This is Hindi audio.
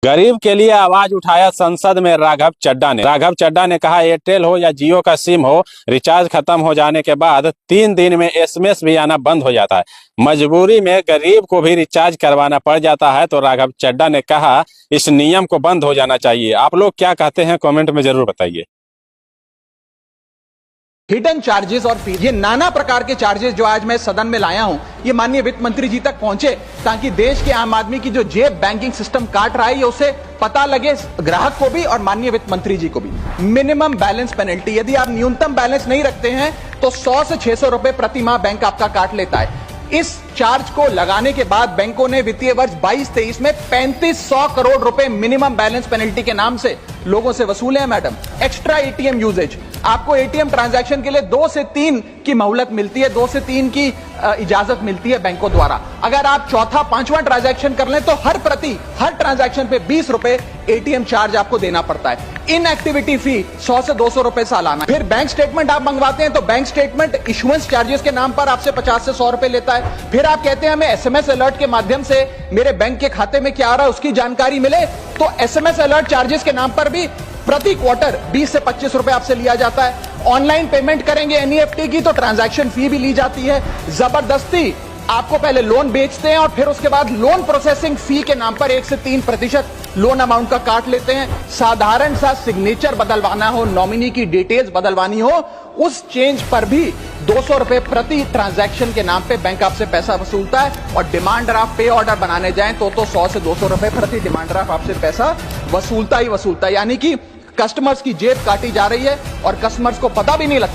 गरीब के लिए आवाज उठाया संसद में राघव चड्ढा ने कहा एयरटेल हो या जियो का सिम हो, रिचार्ज खत्म हो जाने के बाद 3 दिन में एसएमएस भी आना बंद हो जाता है। मजबूरी में गरीब को भी रिचार्ज करवाना पड़ जाता है। तो राघव चड्ढा ने कहा इस नियम को बंद हो जाना चाहिए। आप लोग क्या कहते हैं, कमेंट में जरूर बताइए। हिडन चार्जेस और फीस, ये नाना प्रकार के चार्जेस जो आज मैं सदन में लाया हूं, ये माननीय वित्त मंत्री जी तक पहुंचे ताकि देश के आम आदमी की जो जेब बैंकिंग सिस्टम काट रहा है, ये उसे पता लगे, ग्राहक को भी और माननीय वित्त मंत्री जी को भी। मिनिमम बैलेंस पेनल्टी, यदि आप न्यूनतम बैलेंस नहीं रखते हैं तो 100 से 600 रुपए प्रति माह बैंक आपका काट लेता है। इस चार्ज को लगाने के बाद बैंकों ने वित्तीय वर्ष 22-23 में 3500 करोड़ रुपए मिनिमम बैलेंस पेनल्टी के नाम से लोगों से वसूले हैं। मैडम, एक्स्ट्रा एटीएम यूजेज, आपको एटीएम ट्रांजैक्शन के लिए 2 से 3 की मोहलत मिलती है, 2 से 3 की इजाजत मिलती है बैंकों द्वारा। अगर आप चौथा 5वां ट्रांजैक्शन कर लें तो हर ट्रांजैक्शन पे 20 रुपए एटीएम चार्ज आपको देना पड़ता है। इनएक्टिविटी फी 100 से 200 रुपए सालाना। फिर बैंक स्टेटमेंट आप मंगवाते हैं तो बैंक स्टेटमेंट इशुएंस चार्जेस के नाम पर आपसे 50 से 100 रुपए लेता है। फिर आप कहते हैं हमें एसएमएस अलर्ट के माध्यम से मेरे बैंक के खाते में क्या आ रहा है उसकी जानकारी मिले, तो एसएमएस अलर्ट चार्जेस के नाम पर भी प्रति क्वार्टर 20 से 25 रुपए आपसे लिया जाता है। ऑनलाइन पेमेंट करेंगे एनईएफटी की तो ट्रांजैक्शन फी भी ली जाती है। जबरदस्ती आपको पहले लोन बेचते हैं और फिर उसके बाद लोन प्रोसेसिंग फी के नाम पर 1 से 3% लोन अमाउंट का काट लेते हैं। साधारण सा सिग्नेचर बदलवाना हो, नॉमिनी की डिटेल्स बदलवानी हो, उस चेंज पर भी 200 रुपए प्रति ट्रांजैक्शन के नाम पे बैंक आपसे पैसा वसूलता है। और डिमांड ड्राफ्ट पे ऑर्डर बनाने जाएं तो 100 से 200 रुपए प्रति डिमांड ड्राफ्ट आपसे पैसा वसूलता ही वसूलता है। यानी कि कस्टमर्स की जेब काटी जा रही है और कस्टमर्स को पता भी नहीं लगता।